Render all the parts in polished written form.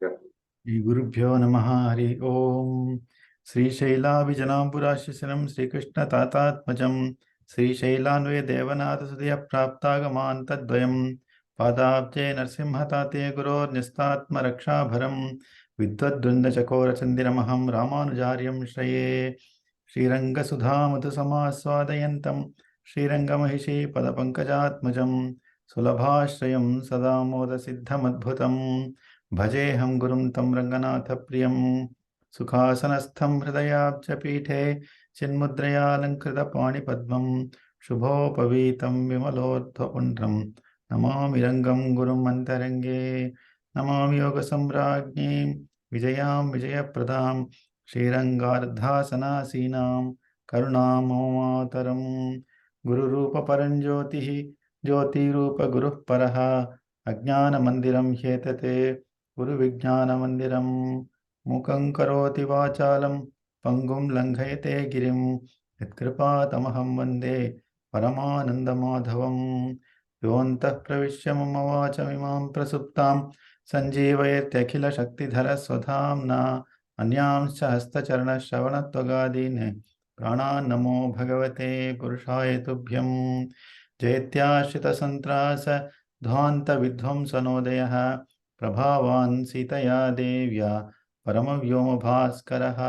श्रीगुरुभ्यो नमः हरि ओम। श्रीशैलाभिजनाम्बुराशिशनं श्रीकृष्णतातात्मजं श्रीशैलान्वय देवनाथसुधय प्राप्तागमान् तद्वयं पादाब्जे नरसिंहताते गुरोर्न्यस्तात्मरक्षाभरं विद्वद्वृन्दचकोरचन्दिरमहं रामानुजार्यं श्रये। श्रीरङ्गसुधामधुसमास्वादयन्तं श्रीरङ्गमहिषी पदपङ्कजात्मजं सुलभाश्रयं सदा मोदसिद्धमद्भुतं भजेऽहं गुरुं तं रङ्गनाथप्रियं सुखासनस्थं हृदयाब्जपीठे चिन्मुद्रयालङ्कृतपाणिपद्मं शुभोपवीतं विमलोर्ध्वपुण्ड्रं नमामि रङ्गं गुरुम् अन्तरङ्गे नमामि योगसम्राज्ञीं विजयां विजयप्रदां श्रीरङ्गार्धासनासीनां करुणामोमातरं गुरुरूपपरञ्ज्योतिः ज्योतिरूपगुरुः परः अज्ञानमन्दिरं ह्येतते गुरुविज्ञानमन्दिरं मूकं करोति वाचालं पङ्गुं लङ्घयते गिरिं यत्कृपातमहं वन्दे परमानन्दमाधवं योऽन्तः प्रविश्य मम वाचमिमां प्रसुप्तां सञ्जीवयत्यखिलशक्तिधरस्वधाम्ना अन्यांश्च हस्तचरणश्रवणत्वगादीन् प्राणान् नमो भगवते पुरुषाय तुभ्यं जयत्याश्रितसन्त्रास ध्वान्तविध्वंसनोदयः प्रभावान् सीतया देव्या परमव्योमभास्करः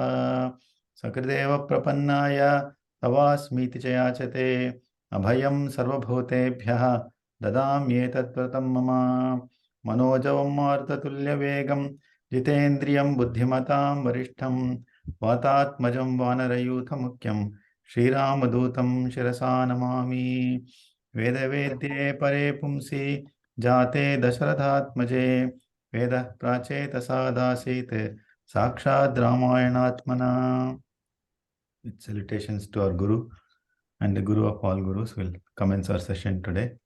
सकृदेव प्रपन्नाय तवास्मीति च याचते अभयं सर्वभूतेभ्यः ददाम्येतद्व्रतं मम मनोजवं मारुततुल्यवेगं जितेन्द्रियं बुद्धिमतां वरिष्ठं वातात्मजं वानरयूथमुख्यं श्रीरामदूतं शिरसा नमामि। वेदवेद्ये परे पुंसि जाते दशरथात्मजे वेदः प्राचेतसादासीत् साक्षात् रामायणात्मना। With salutations to our Guru and the Guru of all Gurus, will commence our session today.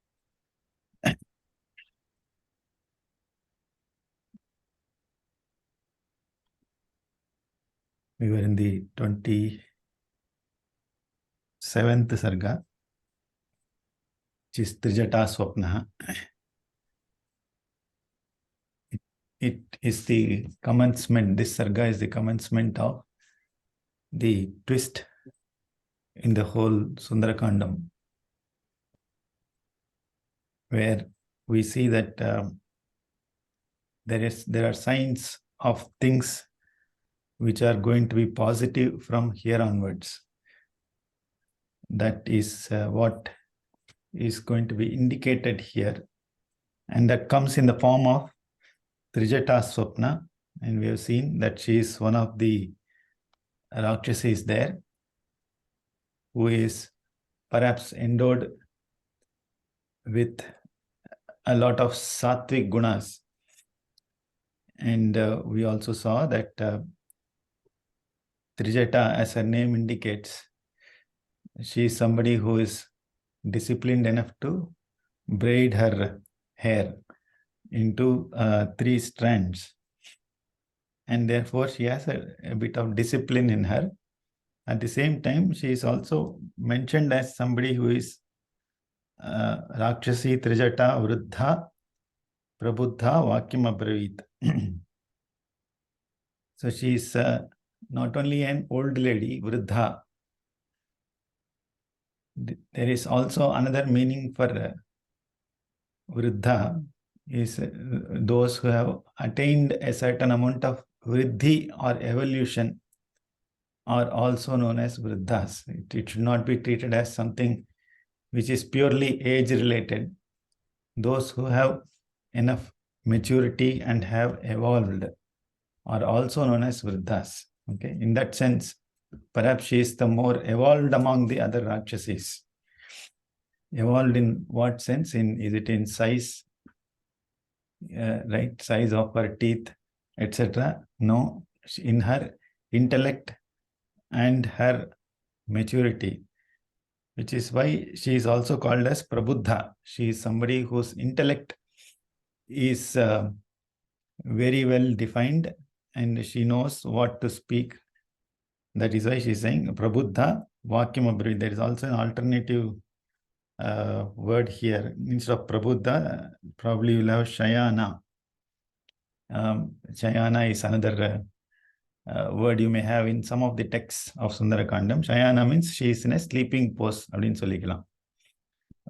We were in the 27th Sarga, which is Trijata Swapna. It is the commencement, this Sarga is the commencement of the twist in the whole Sundara Kandam, where we see that there are signs of things which are going to be positive from here onwards. That is what is going to be indicated here, and that comes in the form of Trijata Swapna, and we have seen that she is one of the Rakshasis there, who is perhaps endowed with a lot of sattvic gunas. And we also saw that Trijata, as her name indicates, she is somebody who is disciplined enough to braid her hair into 3 strands. And therefore, she has a bit of discipline in her. At the same time, she is also mentioned as somebody who is Rakshasi Trijata Vruddha Prabuddha Vakyam Abravit. So she is not only an old lady, Vruddha. There is also another meaning for Vruddha, is those who have attained a certain amount of vriddhi or evolution are also known as Vruddhas. It should not be treated as something which is purely age-related. Those who have enough maturity and have evolved are also known as Vruddhas. Okay, in that sense, perhaps she is the more evolved among the other Rakshasis. Evolved in what sense? Is it in size? Right, size of her teeth, etc. No, in her intellect and her maturity, which is why she is also called as Prabuddha. She is somebody whose intellect is very well defined and she knows what to speak. That is why she is saying Prabuddha Vakyam Abravit. There is also an alternative word here. Instead of Prabuddha, probably you will have Shayana. Shayana is another word you may have in some of the texts of Sundara Kandam. Shayana means she is in a sleeping pose.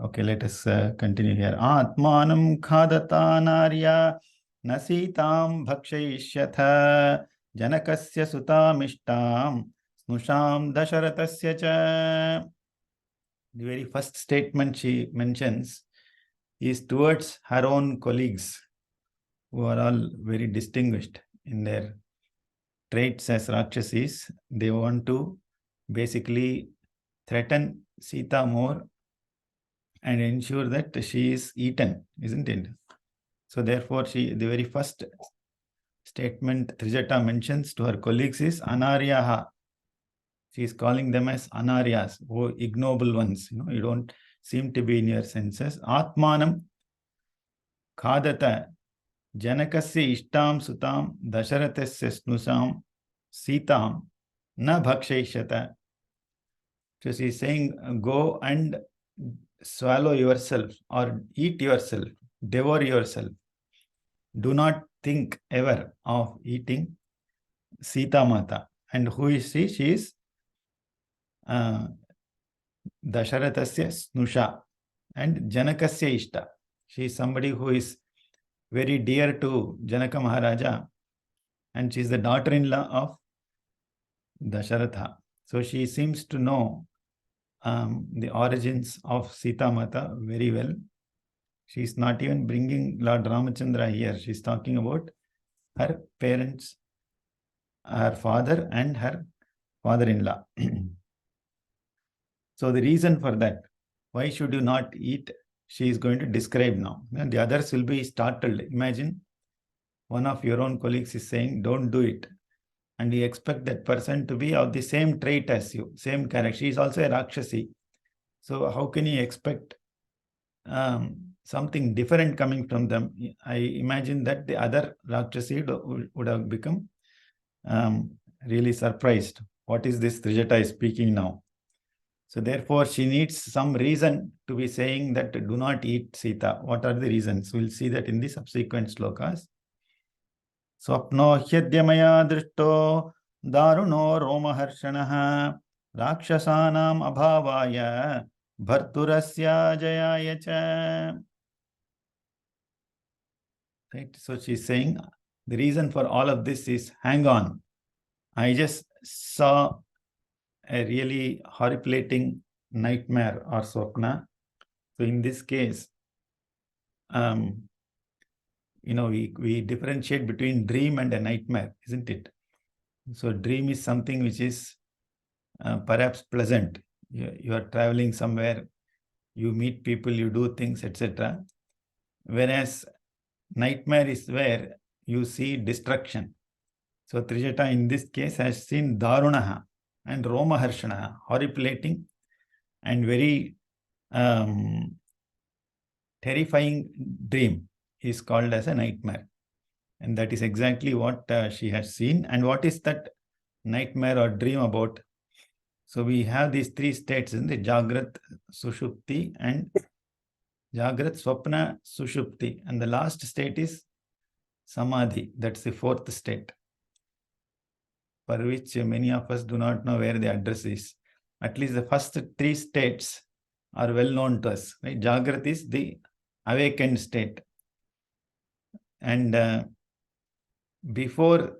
Okay, let us continue here. Atmanam khadata narya nasitam bhakshayishyatha janakasya sutamishtam snusham dasharatasya cha. The very first statement she mentions is towards her own colleagues, who are all very distinguished in their traits as Rakshasis. They want to basically threaten Sita more and ensure that she is eaten, isn't it? So therefore, the very first statement Trijata mentions to her colleagues is Anaryaha. She is calling them as Anaryas, oh ignoble ones. You don't seem to be in your senses. Atmanam khadata janakasya ishtam sutam dasharatasya snusam sitam na bhakshayishata. So she is saying, go and swallow yourself or eat yourself, devour yourself. Do not think ever of eating Sita Mata. And who is she? She is Dasharathasya Snusha and Janakasya Ishta. She is somebody who is very dear to Janaka Maharaja, and she is the daughter-in-law of Dasharatha. So she seems to know the origins of Sita Mata very well. She is not even bringing Lord Ramachandra here. She is talking about her parents, her father and her father-in-law. So the reason for that, why should you not eat, she is going to describe now. And the others will be startled. Imagine one of your own colleagues is saying, don't do it. And you expect that person to be of the same trait as you, same character. She is also a Rakshasi. So how can you expect something different coming from them? I imagine that the other Rakshasi would have become really surprised. What is this Trijata is speaking now? So therefore, she needs some reason to be saying that do not eat Sita. What are the reasons? We'll see that in the subsequent slokas. Swapno hyadyamaya drishto daruno romaharshanaha rakshasanam abhavaya bharturasya jayaya cha. Right? So she's saying the reason for all of this is, hang on. I just saw a really horrifying nightmare or swapna. So in this case, we differentiate between dream and a nightmare, isn't it? So dream is something which is perhaps pleasant. You are traveling somewhere, you meet people, you do things, etc. Whereas nightmare is where you see destruction. So Trijata in this case has seen Darunaha and Romaharshanaha, horrifying and very terrifying dream is called as a nightmare. And that is exactly what she has seen. And what is that nightmare or dream about? So we have these three states in the Jagrat, Sushupti and Jagrat, Swapna, Sushupti. And the last state is Samadhi. That's the fourth state, for which many of us do not know where the address is. At least the first three states are well known to us. Right? Jagrat is the awakened state. And before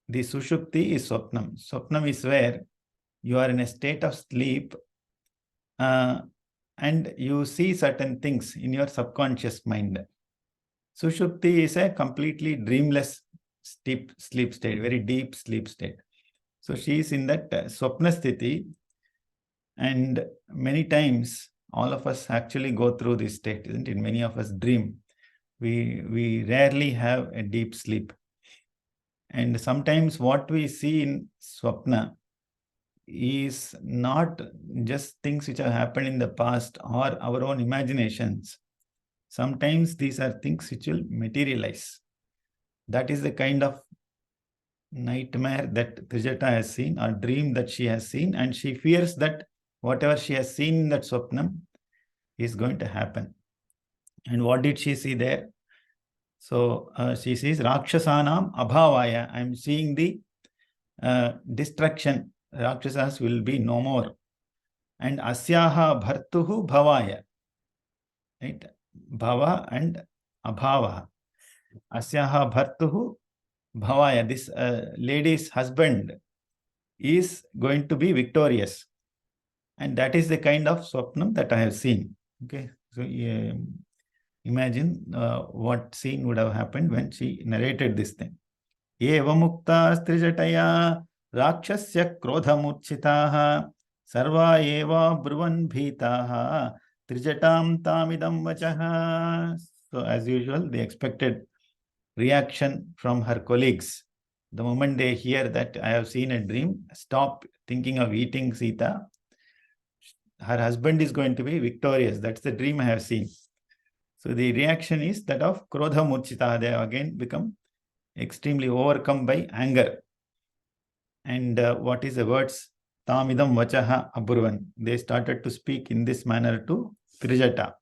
the Sushupti is Swapnam. Swapnam is where you are in a state of sleep and you see certain things in your subconscious mind. Sushupti is a completely dreamless sleep state, very deep sleep state. So she is in that Swapna Sthiti, and many times all of us actually go through this state, isn't it? Many of us dream. We rarely have a deep sleep. And sometimes what we see in Swapna is not just things which have happened in the past or our own imaginations. Sometimes these are things which will materialize. That is the kind of nightmare that Trijata has seen, or dream that she has seen, and she fears that whatever she has seen in that Swapnam is going to happen. And what did she see there? So she says, Rakshasanam abhavaya. I am seeing the destruction. Rakshasas will be no more. And asyaha bhartuhu bhavaya. Right? Bhava and abhava. Asyaha bhartuhu bhavaya. This lady's husband is going to be victorious. And that is the kind of swapnam that I have seen. Okay. So imagine what scene would have happened when she narrated this thing. Evamukta strijataya rakshasya krodhamurchitaha sarva eva bruvan bhitaha trijatam tamidam vachaha. So as usual, the expected reaction from her colleagues. The moment they hear that I have seen a dream, stop thinking of eating Sita. Her husband is going to be victorious. That's the dream I have seen. So the reaction is that of Krodha Murchita. They have again become extremely overcome by anger. And what is the words? Tamidam vachaha aburvan. They started to speak in this manner to Trijata.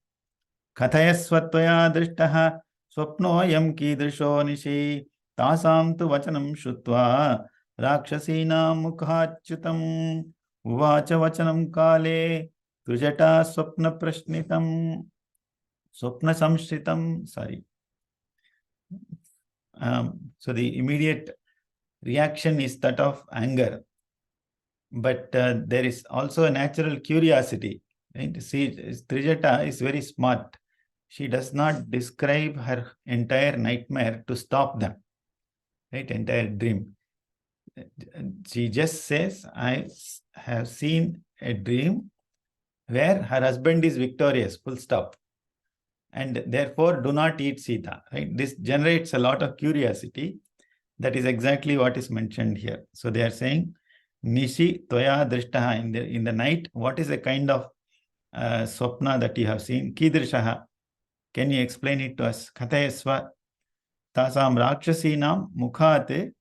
Kathayasvatvaya drishtaha swapnoyam kidrisho nishi tasam tu vachanam shutva rakshasinam mukhachutam uvacha vachanam kale Trijata swapna prashnitam swapna samshritam. Sorry. So the immediate reaction is that of anger. But there is also a natural curiosity. Right? See, Trijata is very smart. She does not describe her entire nightmare to stop them. Right? Entire dream. She just says, I have seen a dream where her husband is victorious, full stop. And therefore, do not eat Sita. Right? This generates a lot of curiosity. That is exactly what is mentioned here. So they are saying, Nishi Toya Drishtaha, in the night, what is the kind of swapna that you have seen? Kidrishaha. Can you explain it to us? Kathayasva Tasam Rakshasinam Mukhate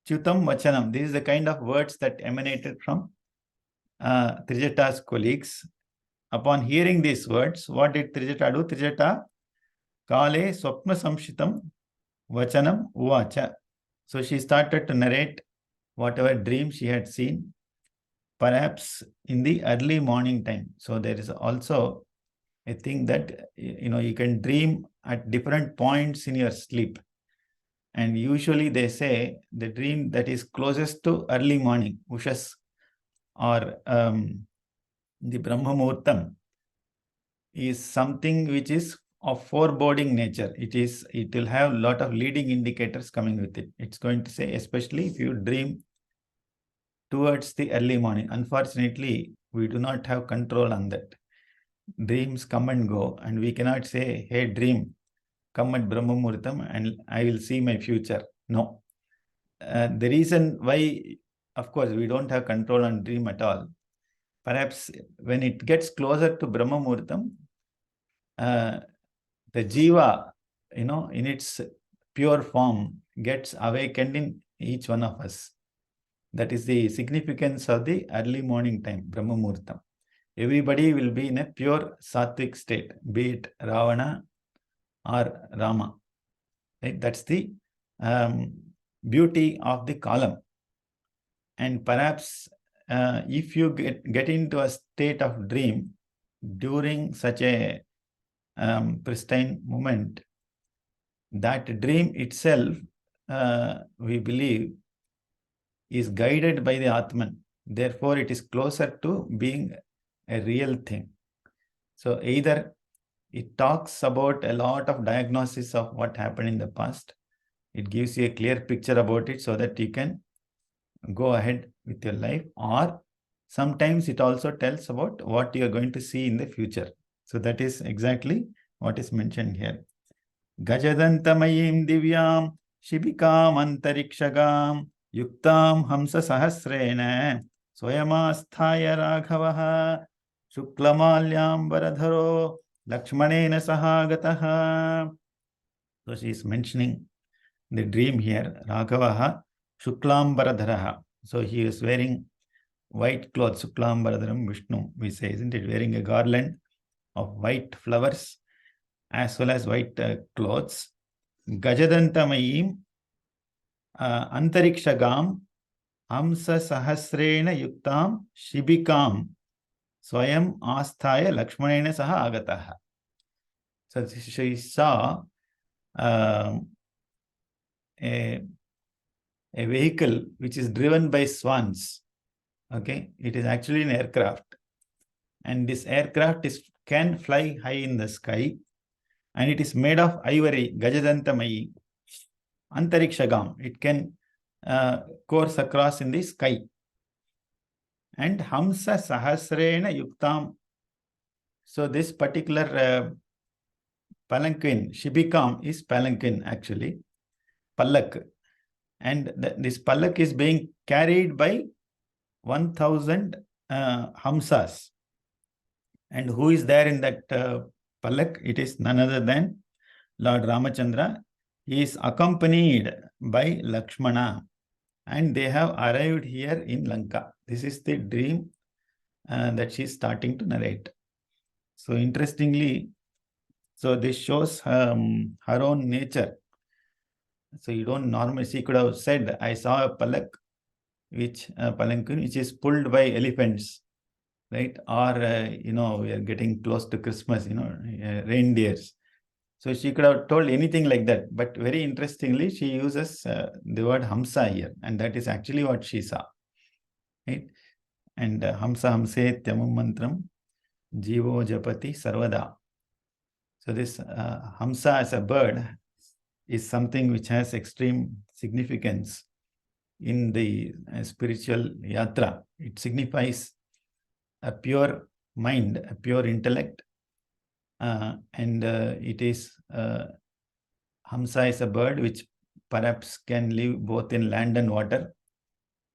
Chutam Vachanam. This is the kind of words that emanated from Trijata's colleagues. Upon hearing these words, what did Trijata do? Trijata Kale Swapna Samshitam Vachanam Uvacha. So she started to narrate whatever dream she had seen, perhaps in the early morning time. So there is also a thing that, you can dream at different points in your sleep. And usually they say the dream that is closest to early morning, Ushas, or the Brahma Muhurtam, is something which is of foreboding nature. It will have a lot of leading indicators coming with it. It's going to say, especially if you dream towards the early morning. Unfortunately, we do not have control on that. Dreams come and go, and we cannot say, hey, dream, come at Brahma Muhurtam and I will see my future. No. The reason why, of course, we don't have control on dream at all. Perhaps when it gets closer to Brahma Muhurtam, the jiva, in its pure form, gets awakened in each one of us. That is the significance of the early morning time, Brahma Muhurtam. Everybody will be in a pure sattvic state, be it Ravana or Rama. Right? That's the beauty of the column. And perhaps if you get into a state of dream during such a pristine moment, that dream itself, we believe, is guided by the Atman. Therefore, it is closer to being a real thing. So either it talks about a lot of diagnosis of what happened in the past. It gives you a clear picture about it so that you can go ahead with your life. Or sometimes it also tells about what you are going to see in the future. So that is exactly what is mentioned here. Gajadantamayim divyam shibikam antarikshagam yuktam hamsa sahasrena swayamastaya raghavaha shuklamalyam varadharo lakshmanena sahagataha. So she is mentioning the dream here. Raghavaha shuklambaradharaha. So he is wearing white clothes. Shuklambaradharam Vishnu, we say, isn't it? Wearing a garland of white flowers as well as white clothes. Gajadantamayim Antarikshagam Hamsa Sahasrena Yuktam Shibikam Swayam Asthaya Lakshmanena Saha Agataha. So she saw a vehicle which is driven by swans. Okay, it is actually an aircraft, and this aircraft can fly high in the sky, and it is made of ivory, Gajadantamayi, Antarikshagam. It can course across in the sky. And Hamsa Sahasrena Yuktam. So this particular palanquin, Shibikam is palanquin actually, Pallak. And this Pallak is being carried by 1000 Hamsas. And who is there in that Pallak? It is none other than Lord Ramachandra. He is accompanied by Lakshmana, and they have arrived here in Lanka. This is the dream that she is starting to narrate. So interestingly, so this shows her own nature. So you don't normally, she could have said, I saw a palanquin which is pulled by elephants, right? Or, we are getting close to Christmas, reindeers. So she could have told anything like that. But very interestingly, she uses the word Hamsa here. And that is actually what she saw. Right? And Hamsa Hamse Tyamum Mantram Jivo Japati Sarvada. So this Hamsa as a bird is something which has extreme significance in the spiritual yatra. It signifies a pure mind, a pure intellect, and it is Hamsa is a bird which perhaps can live both in land and water,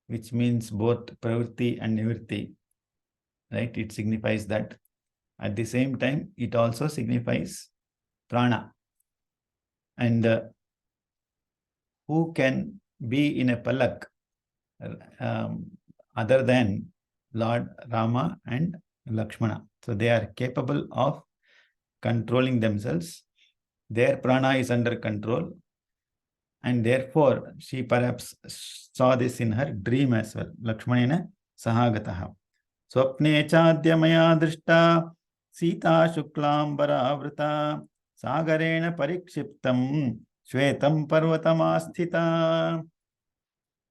which means both pravritti and nivritti, right? It signifies that. At the same time, it also signifies prana. And who can be in a palak other than Lord Rama and Lakshmana? So they are capable of controlling themselves. Their prana is under control. And therefore, she perhaps saw this in her dream as well. Lakshmanena Sahagataha. Swapne chadya maya drishta Sita Shuklambaraavrita Sagarena Parikshiptam Shvetam Parvatamasthita.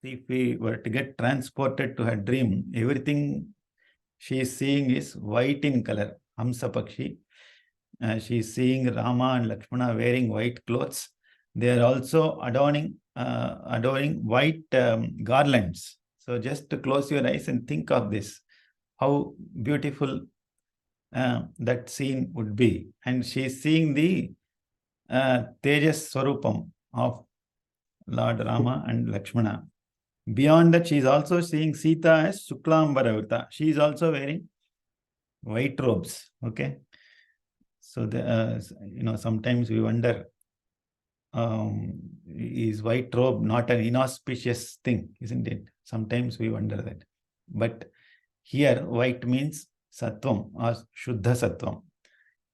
If we were to get transported to her dream, everything she is seeing is white in color. Hamsa Pakshi. She is seeing Rama and Lakshmana wearing white clothes. They are also adoring white garlands. So just to close your eyes and think of this, how beautiful that scene would be. And she is seeing the Tejas Swarupam of Lord Rama and Lakshmana. Beyond that, she is also seeing Sita as Shuklambaravita. She is also wearing white robes. Okay. So, sometimes we wonder, is white robe not an inauspicious thing, isn't it? Sometimes we wonder that. But here, white means Sattvam or Shuddha Sattvam.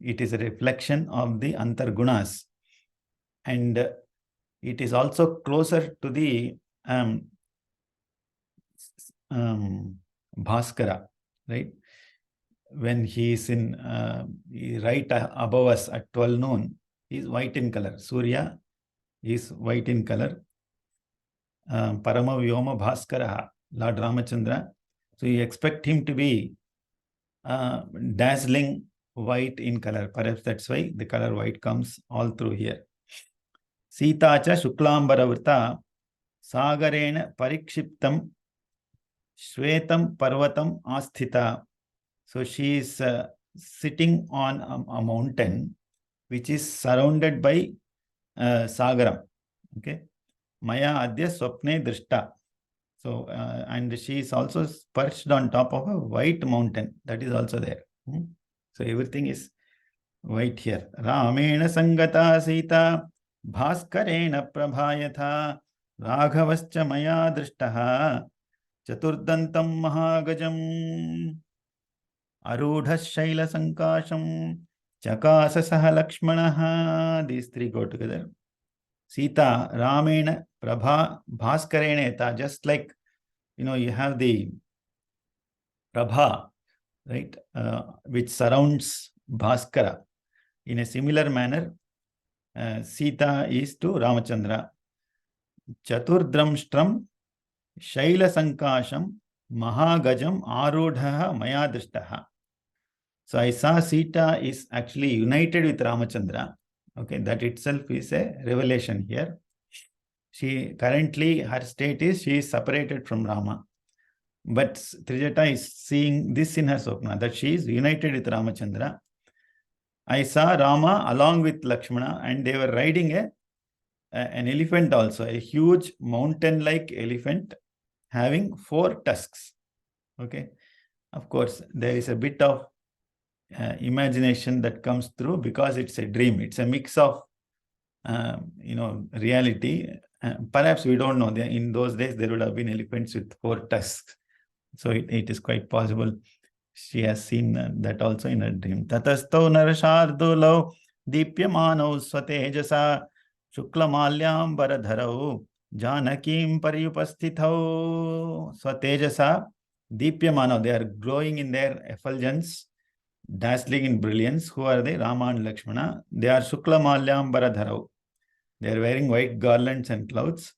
It is a reflection of the Antargunas. And it is also closer to the Bhaskara, right? When he is in right above us at 12 noon, he is white in color. Surya is white in color. Parama Vyoma Bhaskara, Lord Ramachandra. So you expect him to be dazzling white in color. Perhaps that's why the color white comes all through here. Sita cha Shuklambaravita Sagarena Parikshiptam Shvetam Parvatam Asthita. So she is sitting on a mountain which is surrounded by Sagaram. Okay. Maya Adya Swapne Drishta. So, and she is also perched on top of a white mountain. That is also there. So everything is white here. Ramena Sangata Sita Bhaskarena Prabhayatha Raghavascha Maya Drishtaha Chaturdantam Mahagajam Arudha Shaila Sankasham Chakasa Saha Lakshmanaha. These three go together. Sita Ramena Prabha Bhaskarena, just like you have the Prabha, right, which surrounds Bhaskara. In a similar manner, Sita is to Ramachandra. Chaturdramstram Shaila Sankasham Mahagajam Arudha Maya Drishtaha. So I saw Sita is actually united with Ramachandra. Okay, that itself is a revelation here. She currently, her state is she is separated from Rama. But Trijata is seeing this in her Swapna, that she is united with Ramachandra. I saw Rama along with Lakshmana, and they were riding an elephant also, a huge mountain-like elephant having 4 tusks. Okay, of course, there is a bit of imagination that comes through because it's a dream. It's a mix of reality. Perhaps we don't know. In those days, there would have been elephants with 4 tusks. So it is quite possible she has seen that also in her dream. Tatasto narashardulau dipyamanau swatejasa shuklamalyam baradharau janakim paryupasthithau. Swatejasa dipyamanau. They are glowing in their effulgence, dazzling in brilliance. Who are they? Rama and Lakshmana. They are shuklamalyam baradharau. They are wearing white garlands and clothes.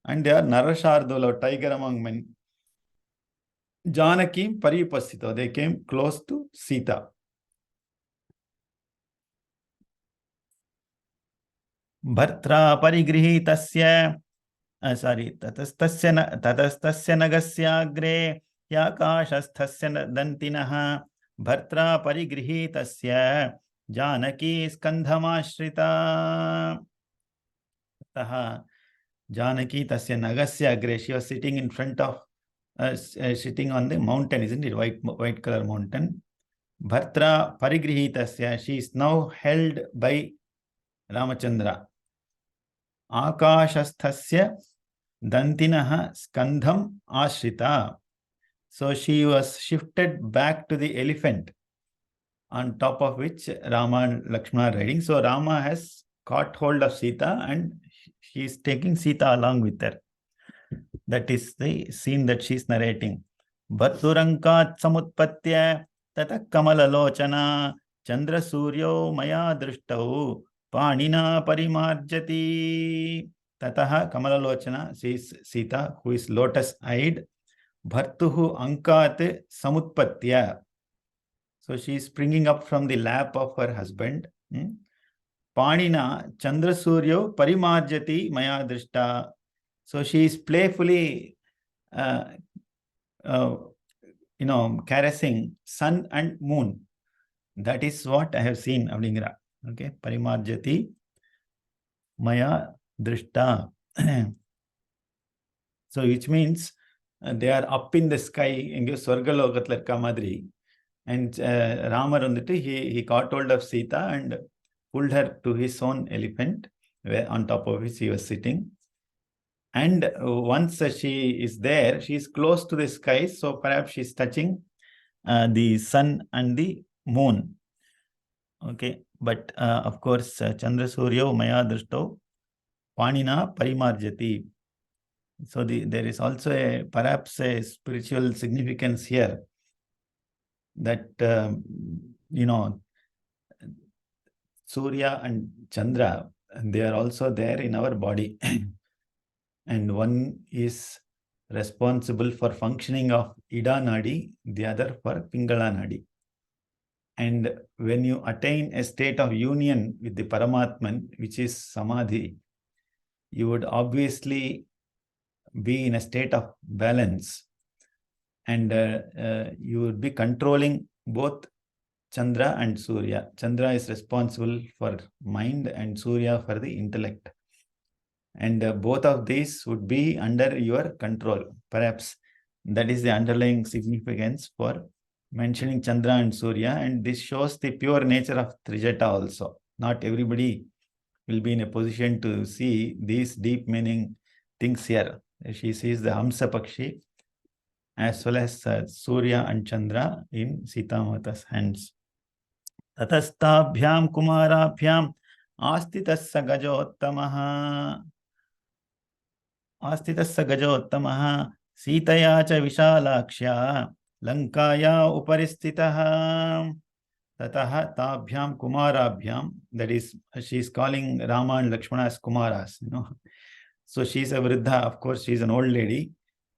And they are narashardulau, tiger among men. Janaki Paripasito. They came close to Sita. Bhartra Parigrihitasya. Tatastasya Nagasyagre Yakashasthasya Dantinaha. Bhartra Parigrihitasya Janaki Skandhamashrita. Janaki Tasya Nagasya Agre. She was sitting in front of sitting on the mountain, isn't it? White color mountain. Bhartra Parigrihitasya. She is now held by Ramachandra. Akashasthasya Dantinaha Skandham Ashrita. So she was shifted back to the elephant, on top of which Rama and Lakshmana are riding. So Rama has caught hold of Sita and she is taking Sita along with her. That is the scene that she is narrating. Bhatturankat samutpatya tata kamalalochana chandra suryo maya drishtau panina parimarjati. Tataha kamalalochana, she is Sita, who is lotus-eyed. Bhartuhu ankat samutpatya. So she is springing up from the lap of her husband. Panina chandra suryo parimarjati maya drishta. So she is playfully, caressing sun and moon. That is what I have seen, Abdingra. Okay, Parimarjati Maya Drishta. So which means they are up in the sky, in Swargalokathla Kamadri. And Rama he caught hold of Sita and pulled her to his own elephant, where on top of which he was sitting. And once she is there, she is close to the sky, so perhaps she is touching the sun and the moon. Okay, but of course, Chandra Suryo Maya Drishto Panina Parimarjati. So there is also perhaps a spiritual significance here that, Surya and Chandra, they are also there in our body. And one is responsible for functioning of Ida Nadi, the other for Pingala Nadi. And when you attain a state of union with the Paramatman, which is Samadhi, you would obviously be in a state of balance. And you would be controlling both Chandra and Surya. Chandra is responsible for mind and Surya for the intellect. And both of these would be under your control. Perhaps that is the underlying significance for mentioning Chandra and Surya. And this shows the pure nature of Trijata also. Not everybody will be in a position to see these deep meaning things here. She sees the Hamsa Pakshi as well as Surya and Chandra in Sita Mata's hands. Tatastabhyam Kumarabhyam आस्थितस्य गजोत्तमः आस्थितस्य गजोत्तमः सीतया च विशालाक्ष्या लङ्काया उपरि स्थितः ततः ताभ्यां कुमाराभ्यां, that is she is calling Rama and Lakshmana as kumaras, so she is a vriddha, of course she is an old lady,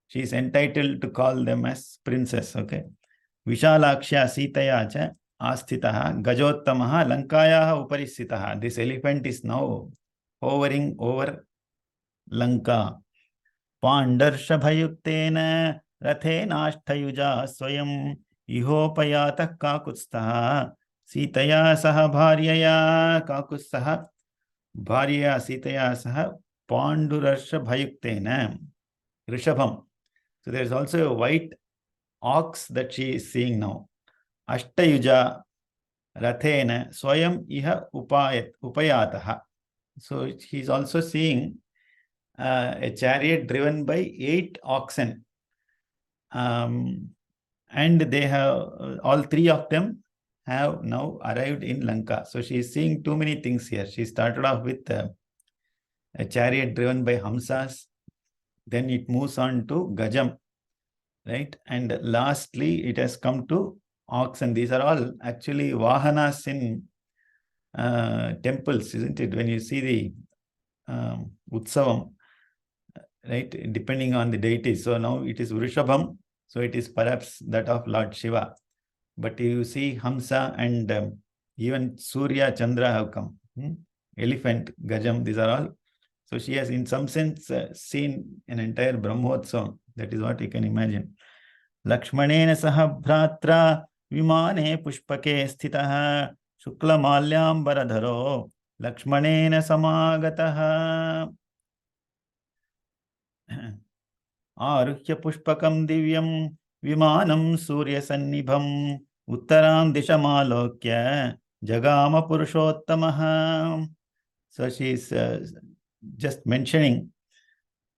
she is entitled to call them as princess. Okay, Vishalakshya Sitaya cha Asthitaha Gajottamaha Lankayaha Upari Sthitaha. This elephant is now hovering over Lanka. Pandarshabhayuktena Rathenaasthayuja Swayam Ihopayatah Kakustaha Sitaya Saha Bharyaya Kakustaha Bharya Sitaya Saha Pandurarshabhayuktena Rishabham. So there is also a white ox that she is seeing now. Ashtayuja Rathena Swayam Iha Upayataha. So he is also seeing a chariot driven by 8 oxen. And they have, all 3 of them have now arrived in Lanka. So she is seeing too many things here. She started off with a chariot driven by Hamsas. Then it moves on to Gajam, right? And lastly, it has come to oxen. These are all actually Vahanas in temples, isn't it? When you see the Utsavam, right, depending on the deity. So now it is Vrishabham, so it is perhaps that of Lord Shiva. But you see Hamsa and even Surya, Chandra have come. Elephant, Gajam, these are all. So she has in some sense seen an entire Brahmotsavam. That is what you can imagine. Lakshmanena saha bhratra vimane pushpake sthitaha shukla malyam baradharo Lakshmanena samagataha आरुह्य पुष्पकं दिव्यं विमानं सूर्यसन्निभं उत्तरां दिशमालोक्य जगाम पुरुषोत्तमः. So she is just mentioning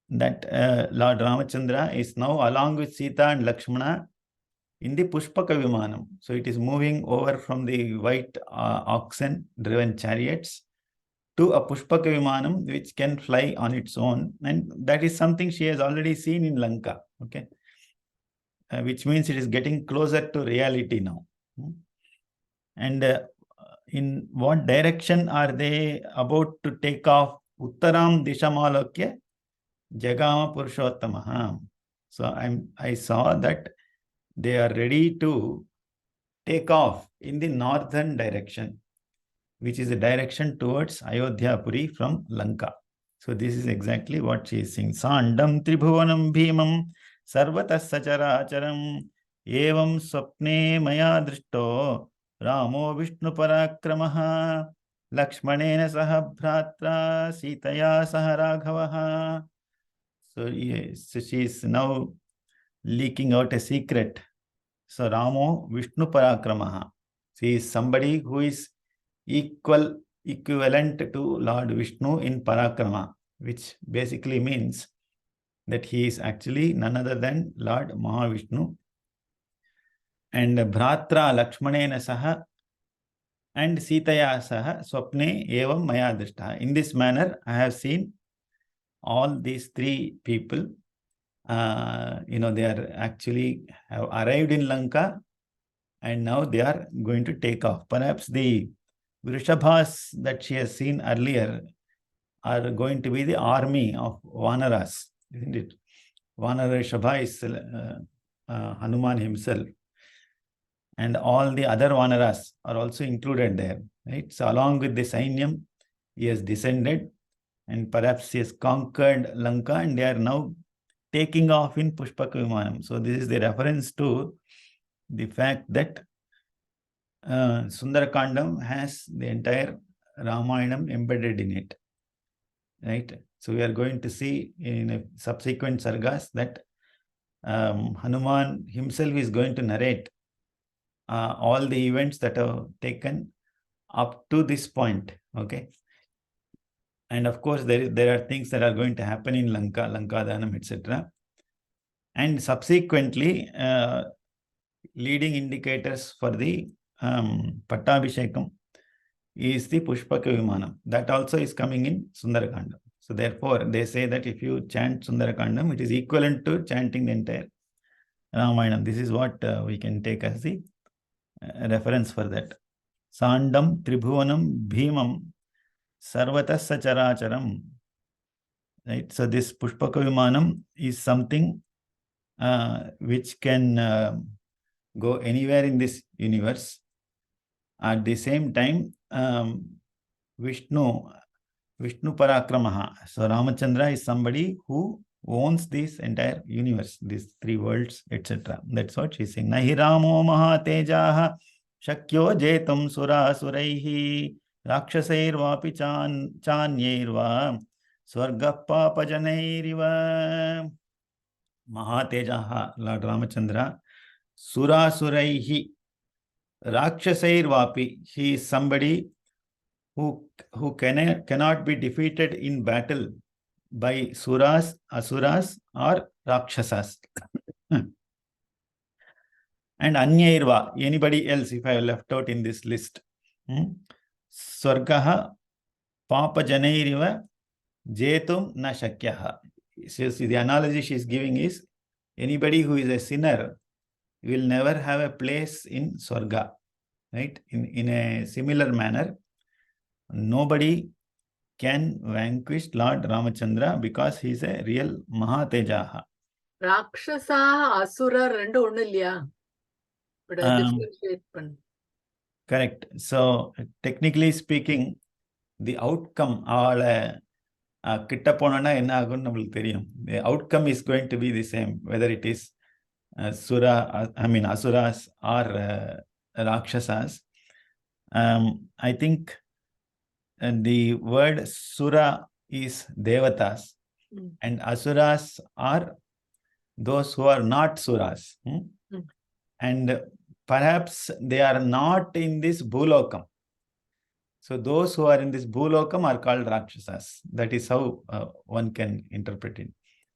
that Lord Ramachandra is now along with Sita and Lakshmana in the Pushpaka Vimanam. So it is moving over from the white oxen driven chariots to a Pushpaka Vimanam which can fly on its own, and that is something she has already seen in Lanka. Okay, which means it is getting closer to reality now. And in what direction are they about to take off? Uttaram Dishamalokya Jagama Purushottamaha. So I saw that they are ready to take off in the northern direction, which is the direction towards Ayodhya Puri from Lanka. So this is exactly what she is saying. Sandam Tribhuvanam Bhimam Sarvatah Sacharacharam Evam Swapne Maya Drishto Ramo Vishnu Parakramaha Lakshmanena Saha Bhratra Sitaya Saha Raghavaha. So she is now leaking out a secret. So Ramo Vishnu Parakramaha. She is somebody who is equivalent to Lord Vishnu in Parakrama, which basically means that he is actually none other than Lord Mahavishnu. And Bhratra Lakshmanena Saha and Sitaya Saha Swapne Evam Maya Drishta. In this manner, I have seen all these 3 people. They are actually have arrived in Lanka, and now they are going to take off. Perhaps the Vrishabhas that she has seen earlier are going to be the army of Vanaras, isn't it? Vanarashabha is Hanuman himself. And all the other Vanaras are also included there, right? So along with the Sainyam, he has descended, and perhaps he has conquered Lanka, and they are now taking off in Pushpaka Vimanam. So this is the reference to the fact that Sundara Kandam has the entire Ramayanam embedded in it, right? So we are going to see in a subsequent sargas that Hanuman himself is going to narrate all the events that have taken up to this point. Okay, and of course there are things that are going to happen in Lanka, Danam, etc. And subsequently, leading indicators for the Pattabhishekam is the Pushpaka Vimanam. That also is coming in Sundarakandam. So therefore, they say that if you chant Sundarakandam, it is equivalent to chanting the entire Ramayanam. This is what we can take as the reference for that. Sandam Tribhuvanam Bhimam Sarvatasya Characharam. Right. So this Pushpaka Vimanam is something which can go anywhere in this universe. At the same time, Vishnu Parakramaha. So Ramachandra is somebody who owns this entire universe, these three worlds, etc. That's what she's saying. Nahi Ramo Mahatejaha Shakyo Jetum Sura Suraihi Rakshasairvapi Chanyairva Swarga Papajanairiva. Mahatejaha, Lord Ramachandra, Sura Suraihi Rakshasairvapi. He is somebody who cannot be defeated in battle by Suras, Asuras, or Rakshasas. And Anyairva, anybody else, if I have left out in this list. Swargaha Papa Janairiva Jetum Na Shakyaha. So the analogy she is giving is anybody who is a sinner will never have a place in Swarga. Right? In a similar manner, nobody can vanquish Lord Ramachandra because he is a real Mahatejaha. Rakshasa, Asura, rendu onnu illaya? But differentiate pannu. Correct. So technically speaking, the outcome கிட்ட போனோம்னா என்ன ஆகும்னு நம்மளுக்கு தெரியும். The outcome is going to be the same, whether it is Asuras or Rakshasas. I think the word Sura is Devatas, and Asuras are those who are not Suras. And perhaps they are not in this Bhulokam. So those who are in this Bhulokam are called Rakshasas. That is how one can interpret it.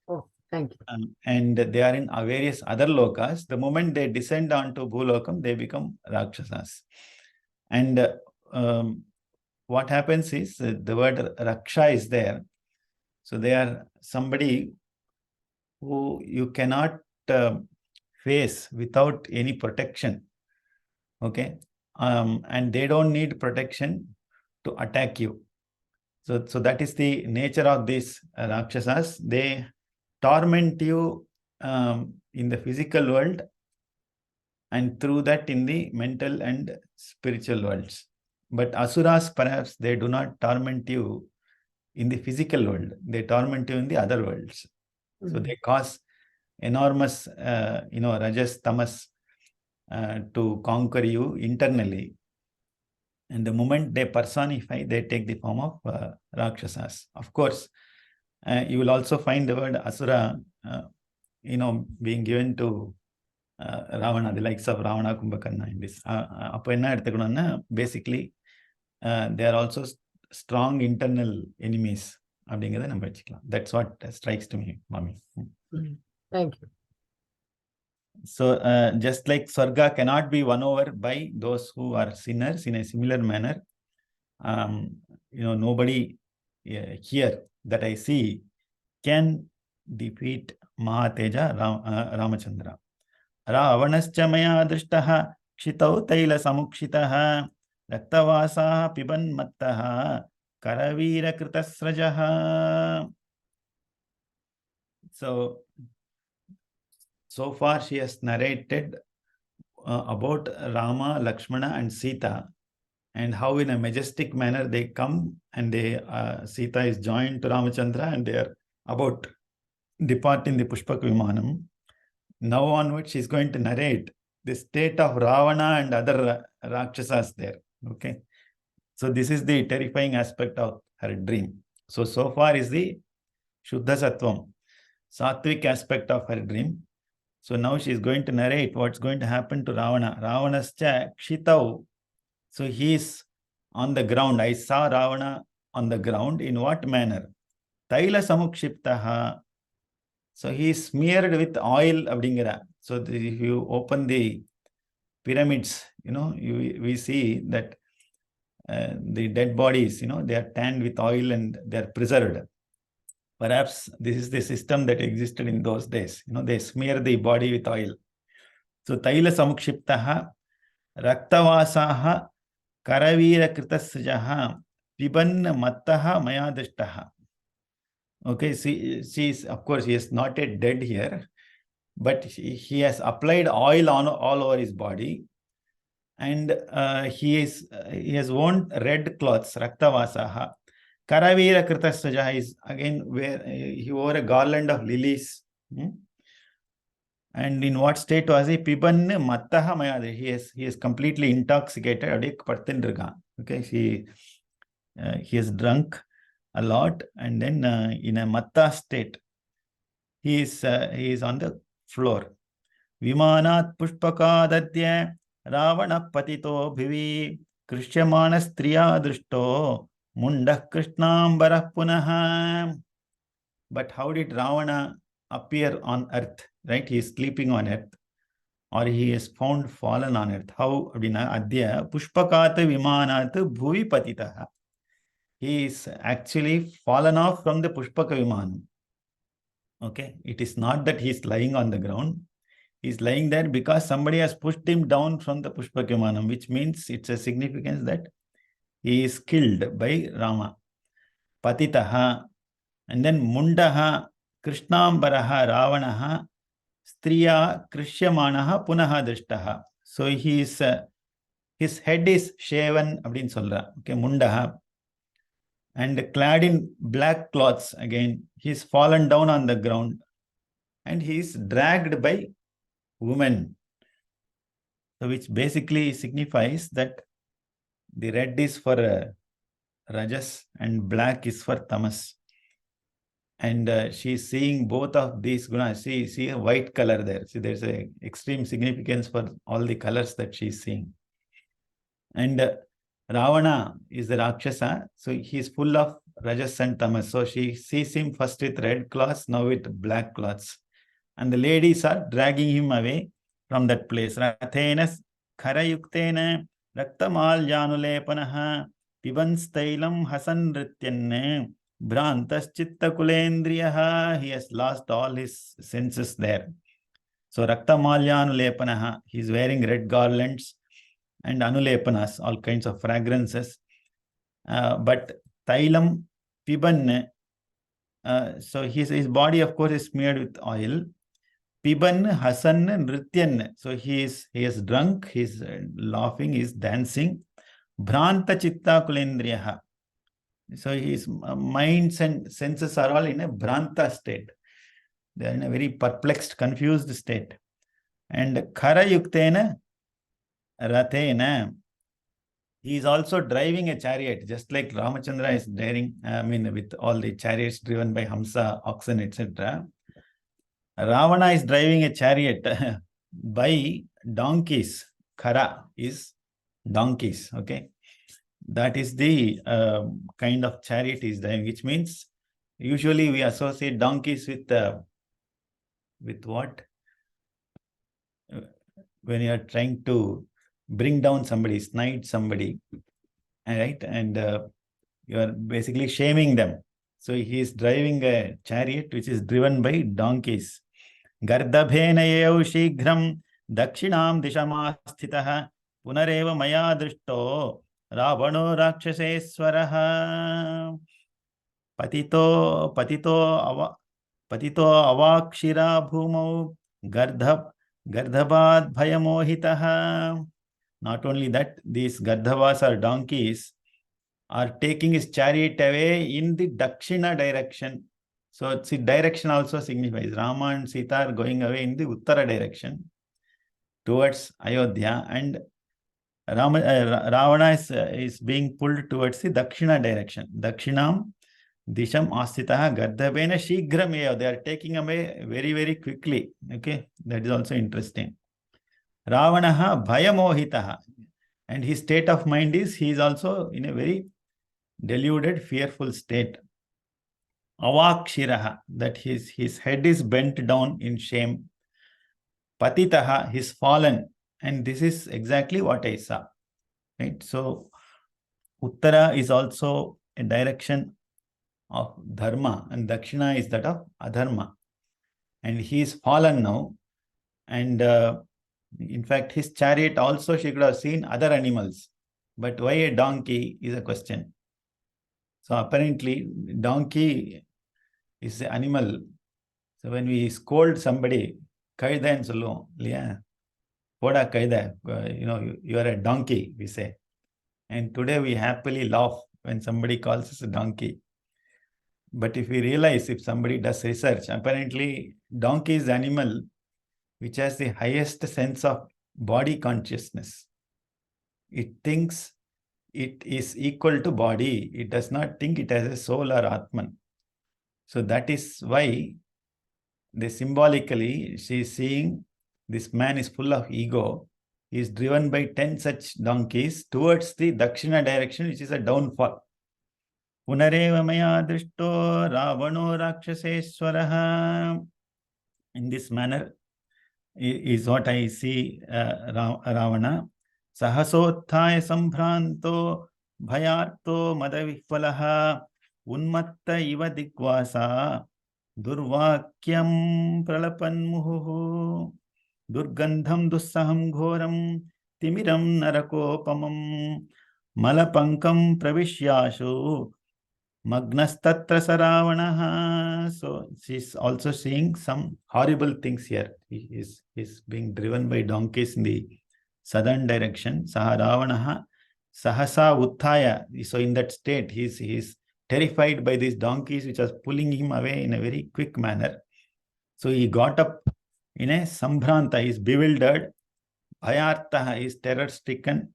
Oh, thank you. And they are in various other lokas. The moment they descend onto Bhulokam, they become Rakshasas. And what happens is the word Raksha is there. So they are somebody who you cannot face without any protection. Okay. And they don't need protection to attack you. So that is the nature of these Rakshasas. They torment you in the physical world, and through that in the mental and spiritual worlds. But Asuras, perhaps they do not torment you in the physical world. They torment you in the other worlds. So they cause enormous, rajas, tamas to conquer you internally. And the moment they personify, they take the form of Rakshasas. Of course, you will also find the word Asura, being given to Ravana, the likes of Ravana, Kumbhakarna in this. Basically, they are also strong internal enemies. That's what strikes to me, Mami. Thank you. So just like Swarga cannot be won over by those who are sinners, in a similar manner, nobody here that I see can defeat Mahateja Ramachandra. Ravanascha maya drishtaha kshitau taila samukshitaha raktavasaha piban mattaha karavira kritasrajaha. So far she has narrated about Rama, Lakshmana and Sita, and how in a majestic manner they come and Sita is joined to Ramachandra and they are about departing the Pushpaka Vimanam. Now onwards she is going to narrate the state of Ravana and other Rakshasas there. Okay. So this is the terrifying aspect of her dream. So far is the Shuddha Sattvam, Sattvic aspect of her dream. So now she is going to narrate what's going to happen to Ravana. Ravanascha kshitau. So he is on the ground. I saw Ravana on the ground. In what manner? Taila samukshiptaha. So he is smeared with oil. So if you open the pyramids, we see that the dead bodies, they are tanned with oil and they are preserved. Perhaps this is the system that existed in those days. They smear the body with oil. So Taila Samukshiptaha Raktavasaha Karavira Kritasjaha Piban Mattaha Mayadishtaha. Okay, she's, of course, he is not yet dead here, but he has applied oil on all over his body, and he has worn red cloths, Raktavasaha. Karavira Kritasjaha is again where he wore a garland of lilies. And in what state was he? Piban Mattaha Mayadishtaha. He is completely intoxicated. Okay, he has drunk a lot, and then in a matta state, he is on the floor. Vimanat pushpakadadya Ravana patito bhivi krishyamana striya drishto mundah krishnambarah punaha. But how did Ravana appear on earth? Right? He is sleeping on earth, or he is found fallen on earth. How? Adya pushpakat vimanat bhuvi patitaha. He is actually fallen off from the Pushpaka Vimanam. Okay, it is not that he is lying on the ground. He is lying there because somebody has pushed him down from the Pushpaka Vimanam, which means it's a significance that he is killed by Rama. Patitaha, and then Mundaha, Krishnambaraha, Ravanaha, Striya, Krishyamanaha, Punaha Drishtaha. So his head is shaven, abdin solra. Okay, Mundaha. And clad in black cloths again. He is fallen down on the ground and he is dragged by women. So which basically signifies that the red is for Rajas and black is for Tamas. And she is seeing both of these gunas. See a white color there. See, there's a extreme significance for all the colors that she is seeing. And Ravana is the Rakshasa, so he is full of Rajas and Tamas. So she sees him first with red cloths, now with black cloths. And the ladies are dragging him away from that place. Rathenas Kharayuktena Raktamal Janulepanaha Pibanstailam Hasan Rityenne Bhrantas Chitta Kulendriyaha. He has lost all his senses there. So Raktamalyanulepanaha, he is wearing red garlands and anulepanas, all kinds of fragrances. But Tailam Piban, so his body, of course, is smeared with oil. Piban Hasan Nrityan, so he is drunk, he is laughing, he is dancing. Bhranta Chitta Kulendriyaha, so his minds and senses are all in a Bhranta state. They are in a very perplexed, confused state. And Khara Yuktena Rathena, he is also driving a chariot, just like Ramachandra is driving, with all the chariots driven by Hamsa, oxen, etc. Ravana is driving a chariot by donkeys. Khara is donkeys, okay? That is the kind of chariot he is driving, which means usually we associate donkeys with what? When you are trying to bring down somebody, snipe somebody, right? And you are basically shaming them. So he is driving a chariot which is driven by donkeys. Gardabhena yev shighram dakshinam dishamasthitaha punareva maya drishto Ravano Rakshaseswaraha Patito avakshira bhumau Gardhabad bhayamohitaha. Not only that, these Gardhavas or donkeys are taking his chariot away in the Dakshina direction. So see, direction also signifies Rama and Sita are going away in the Uttara direction towards Ayodhya, and Ravana is being pulled towards the Dakshina direction. Dakshinam Disham Astitaha Gardhabena Shighrameya. They are taking away very, very quickly. Okay, that is also interesting. Ravanaha Bhayamohitaha. And his state of mind is, he is also in a very deluded, fearful state. Avakshiraha, that his head is bent down in shame. Patitaha, he is fallen. And this is exactly what I saw. Right? So Uttara is also a direction of dharma, and Dakshina is that of adharma. And he is fallen now. And in fact, his chariot also she could have seen other animals. But why a donkey is a question. So apparently, donkey is an animal. So when we scold somebody, kaida and solo, yeah, poda kaida, you are a donkey, we say. And today we happily laugh when somebody calls us a donkey. But if we realize, if somebody does research, apparently donkey is the animal which has the highest sense of body consciousness. It thinks it is equal to body. It does not think it has a soul or Atman. So that is why symbolically she is seeing this man is full of ego. He is driven by 10 such donkeys towards the Dakshina direction, which is a downfall. Punareva maya drishto ravano rakshaseswaraha. In this manner is what I see Ravana. Sahasothaya sambhranto bhayarto madavihvalaha unmatta iva dikvasa durvakyam pralapanmuhu durgandham dussaham ghoram timiram narakopamam malapankam pravishyashu Magnastatra Saravanaha. So she's also seeing some horrible things here. He is being driven by donkeys in the southern direction. Saha Ravanaha Sahasa Uttaya. So in that state, he's terrified by these donkeys which are pulling him away in a very quick manner. So he got up in a Sambhranta, he is bewildered. Bhayartaha is terror stricken.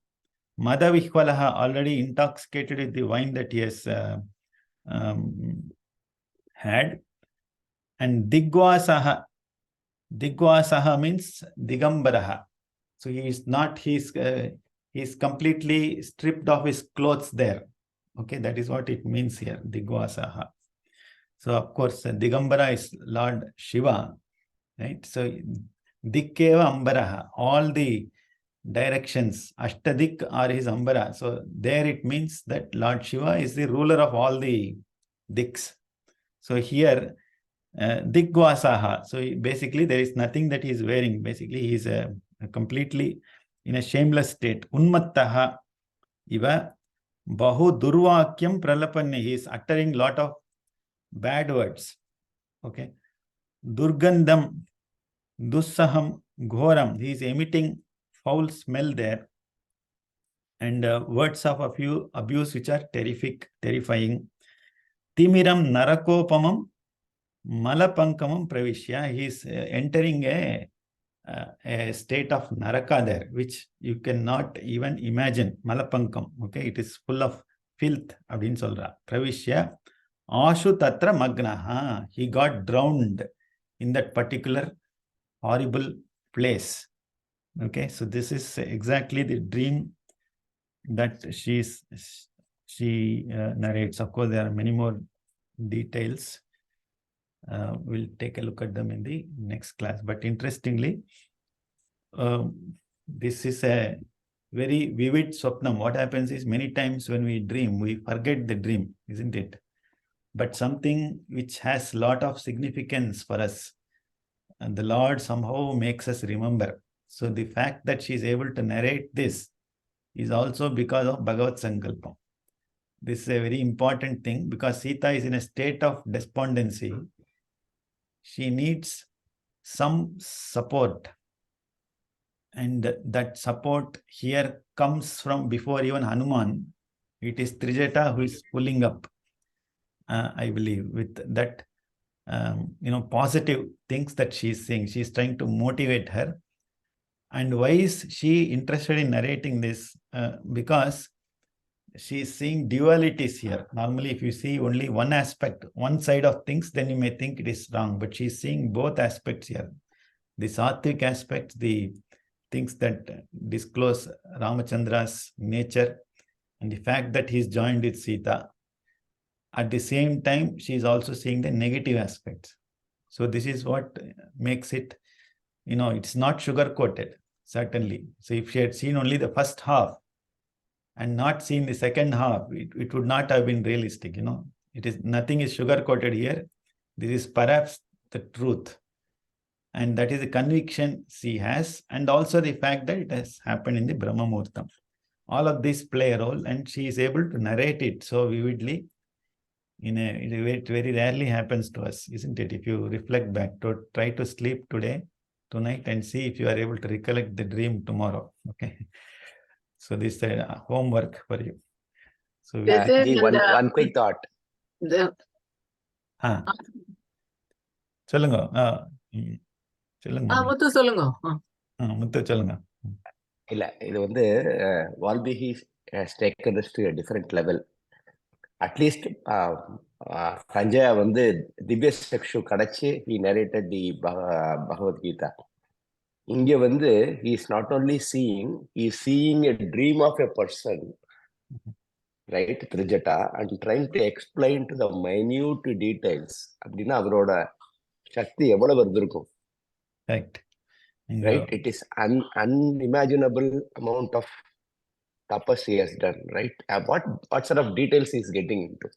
Madavihvalaha, already intoxicated with the wine that he has had. And Digvasaha means Digambaraha. So he is not, he is completely stripped of his clothes there. Okay, that is what it means here, Digvasaha. So of course, Digambara is Lord Shiva, right? So Dikkeva Ambaraha, all the directions, Ashtadik are his Ambara. So there it means that Lord Shiva is the ruler of all the Diks. So here, Digvasaha. So basically there is nothing that he is wearing. Basically he is completely in a shameless state. Unmattaha iva bahu durvakyam pralapanne. He is uttering lot of bad words. Okay. Durgandham, dussaham, ghoram. He is emitting foul smell there. And words of a few abuse which are terrifying. Timiram narakopamam malapankamam pravishya. He is entering a state of naraka there, which you cannot even imagine. Malapankam. Okay, it is full of filth. Abdin solra. Pravishya. Ashu tatra magnaha. He got drowned in that particular horrible place. Okay, so this is exactly the dream that she narrates. Of course, there are many more details. We'll take a look at them in the next class. But interestingly, this is a very vivid swapnam. What happens is many times when we dream, we forget the dream, isn't it? But something which has a lot of significance for us, and the Lord somehow makes us remember. So the fact that she is able to narrate this is also because of Bhagavad Sankalpam. This is a very important thing because Sita is in a state of despondency. She needs some support. And that support here comes from before even Hanuman. It is Trijata who is pulling up, I believe, with that positive things that she is saying. She is trying to motivate her. And why is she interested in narrating this? Because she is seeing dualities here. Normally, if you see only one aspect, one side of things, then you may think it is wrong. But she is seeing both aspects here. The sattvic aspect, the things that disclose Ramachandra's nature, and the fact that he is joined with Sita. At the same time, she is also seeing the negative aspects. So this is what makes it, it's not sugar-coated, certainly. So if she had seen only the first half, and not seen the second half, it would not have been realistic, you know. It is nothing is sugar-coated here. This is perhaps the truth. And that is the conviction she has, and also the fact that it has happened in the Brahma Muhurtam. All of these play a role, and she is able to narrate it so vividly. It very rarely happens to us, isn't it? If you reflect back, to try to sleep tonight, and see if you are able to recollect the dream tomorrow. Okay. So this is homework for you. So we They say one quick thought. சொல்லுங்க சொல்லுங்க முத்து சொல்லுங்க. முத்து சொல்லுங்க. இல்ல இது வந்து Valmiki has taken this to a different level. At least Sanjaya வந்து திவ்ய சக்ஷு கிடைச்சி he narrated the பகவத்கீதா. இங்க வந்து he is not only seeing a dream of a person, right, Trijata, and trying to explain to the minute details. அப்படின்னா அவரோட சக்தி எவ்வளவு இருந்திருக்கும். Right, it is unimaginable amount of tapas he has done, right? What sort of details he is getting into.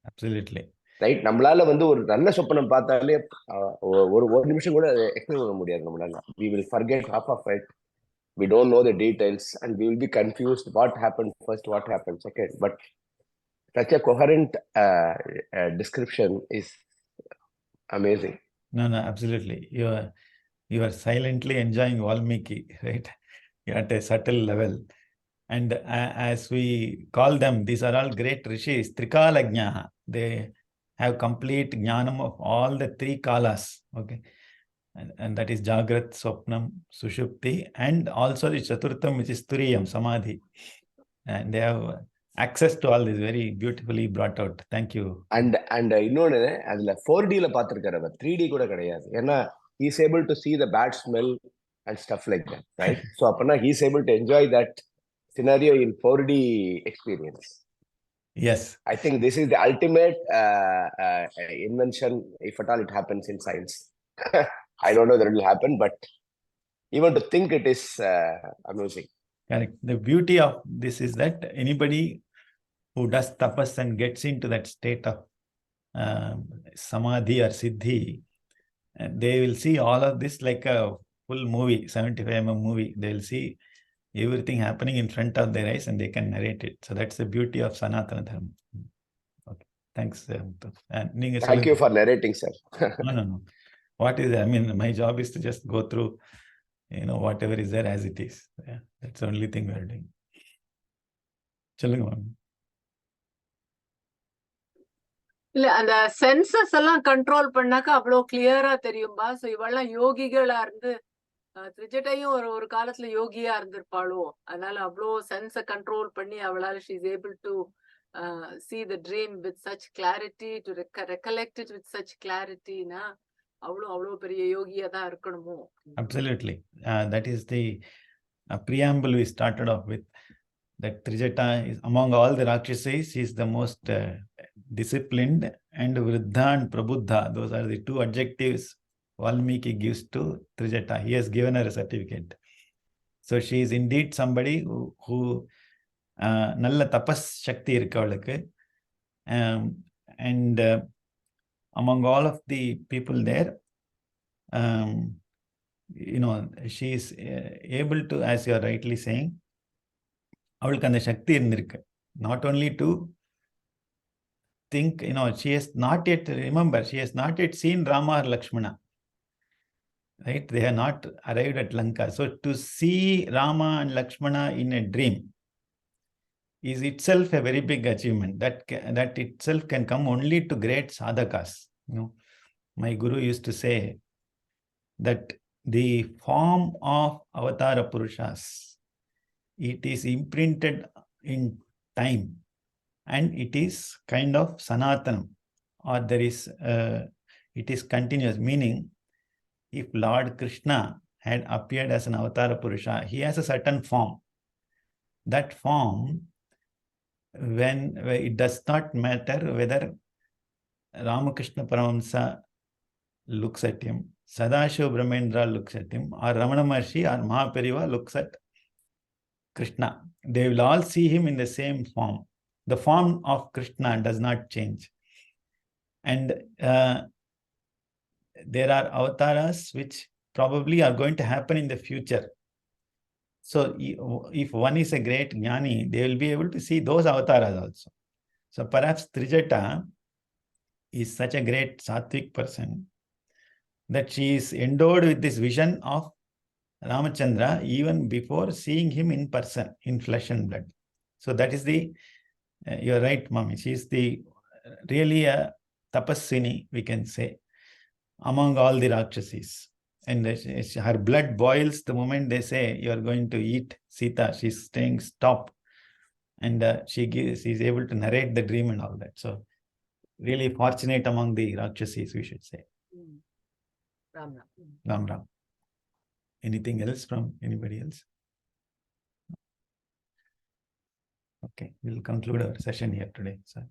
Absolutely. Right, நம்மளால வந்து ஒரு நல்ல சொப்பனம் பார்த்தாலே ஒரு நிமிஷம் கூட எக்ஸ்பிளைன் பண்ண முடியாது நம்மளால. We will forget half of it. We don't know the details and we will be confused what happened first, what happened second. But such a coherent description is amazing. No, absolutely. You are silently enjoying Valmiki, right? At a subtle level. And as we call them, these are all great rishis, Trikalagnaha. They have complete jnanam of all the three kalas. Okay. And that is Jagrat, Swapnam, Sushupti, and also the Chaturtham, which is Turiyam, Samadhi. And they have access to all this, very beautifully brought out. Thank you. And இன்னொன்னு அதுல 4Dல பார்த்திருக்காரு, 3D கூட கிடையாது. ஏன்னா he is able to see the bad smell and stuff like that, right? So அப்பனா he is able to enjoy that scenario in 4D experience. Yes. I think this is the ultimate invention, if at all it happens in science. I don't know that it will happen, but even to think it is amusing. Correct. The beauty of this is that anybody who does tapas and gets into that state of samadhi or siddhi, they will see all of this like a full movie, 75mm movie. They will see everything happening in front of their eyes and they can narrate it. So that's the beauty of Sanatana Dharma. Okay. Thanks. Thank you for narrating, sir. No. What is it? I mean, my job is to just go through, whatever is there as it is. Yeah, that's the only thing we are doing. சொல்லுங்க. இல்ல அந்த census எல்லாம் control பண்ணாக்க அவ்வளவு கிளியரா தெரியும்பா. So இவெல்லாம் யோகிகளா இருந்து திரிஜட்டையும் ஒரு காலத்துல யோகியா இருந்திருப்பாளோ, அதனால அவ்வளோ சென்ஸ கண்ட்ரோல் பண்ணி அவளால she is able to see the dream with such clarity, to recollect it with such clarity-னா அவ்வளோ பெரிய யோகியா தான் இருக்கணுமோ. Absolutely. That is the preamble we started off with. That Trijata is among all the Rakshasas, she is the most disciplined, and Vriddha and Prabuddha, those are the two adjectives Valmiki gives to Trijata. He has given her a certificate. So she is indeed somebody who நல்ல தபஸ் சக்தி இருக்கு அவளுக்கு. And among all of the people there, she is able to, as you are rightly saying, அவளுக்கு அந்த சக்தி இருந்திருக்கு. Not only to think, she has not yet, remember, she has not yet seen Rama or Lakshmana. Right? They have not arrived at Lanka. So to see Rama and Lakshmana in a dream is itself a very big achievement. That itself can come only to great sadhakas. My guru used to say that the form of avatara purushas, it is imprinted in time and it is kind of sanatanam, or it is continuous, meaning if Lord Krishna had appeared as an avatara purusha, he has a certain form. That form, when it does not matter whether Ramakrishna Paramahamsa looks at him, Sadashiva Brahmendra looks at him, or Ramana Maharshi or Mahaperiva looks at Krishna. They will all see him in the same form. The form of Krishna does not change. And there are avatars which probably are going to happen in the future. So if one is a great jnani, they will be able to see those avatars also. So perhaps Trijata is such a great sattvic person that she is endowed with this vision of Ramachandra even before seeing him in person, in flesh and blood. So that is the, you're right, Mami, she is the really a tapaswini, we can say, among all the Rakshasis. And her blood boils the moment they say, you are going to eat Sita. She's saying, stop. And she is able to narrate the dream and all that. So really fortunate among the Rakshasis, we should say. Ram Ram. Ram Ram. Anything else from anybody else? Okay, we'll conclude our session here today. So.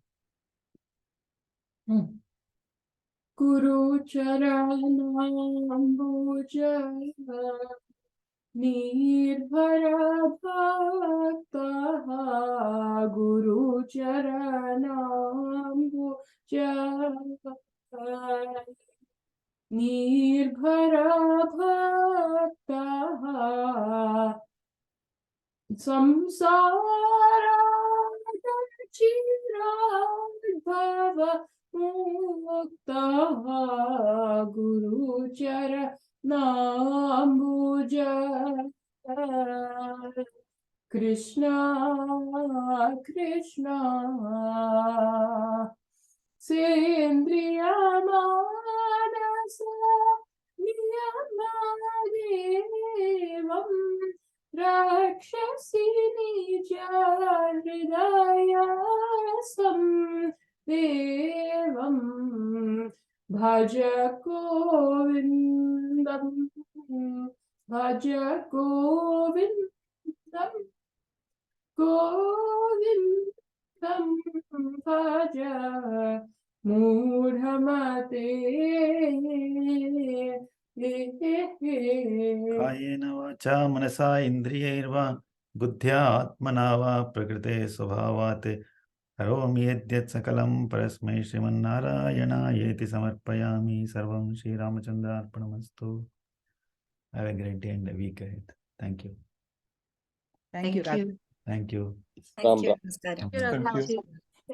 Guru Charanambuja Nirbhara Bhakta Guru Charanambuja Nirbhara Bhakta Samsara Chiradbhava Mukta Guru Charanambuja Krishna Krishna Sendriya Manasa Niyamadevam Rakshasini Hridayasam Devam Bhaja Govindam Bhaja Govindam Govindam Bhaja Mudhamate Kayena vacha manasa indriyairva buddhya atmana va prakrite svabhavate karomi yadyat sakalam parasmai Srimannarayana yeti samarpayami sarvam Shri Ramachandra arpanamastu. Have a great day and a week ahead. Thank you. Thank you, Raghu. Thank you. Thank you. Ram. Namaskaram. Ram Ram.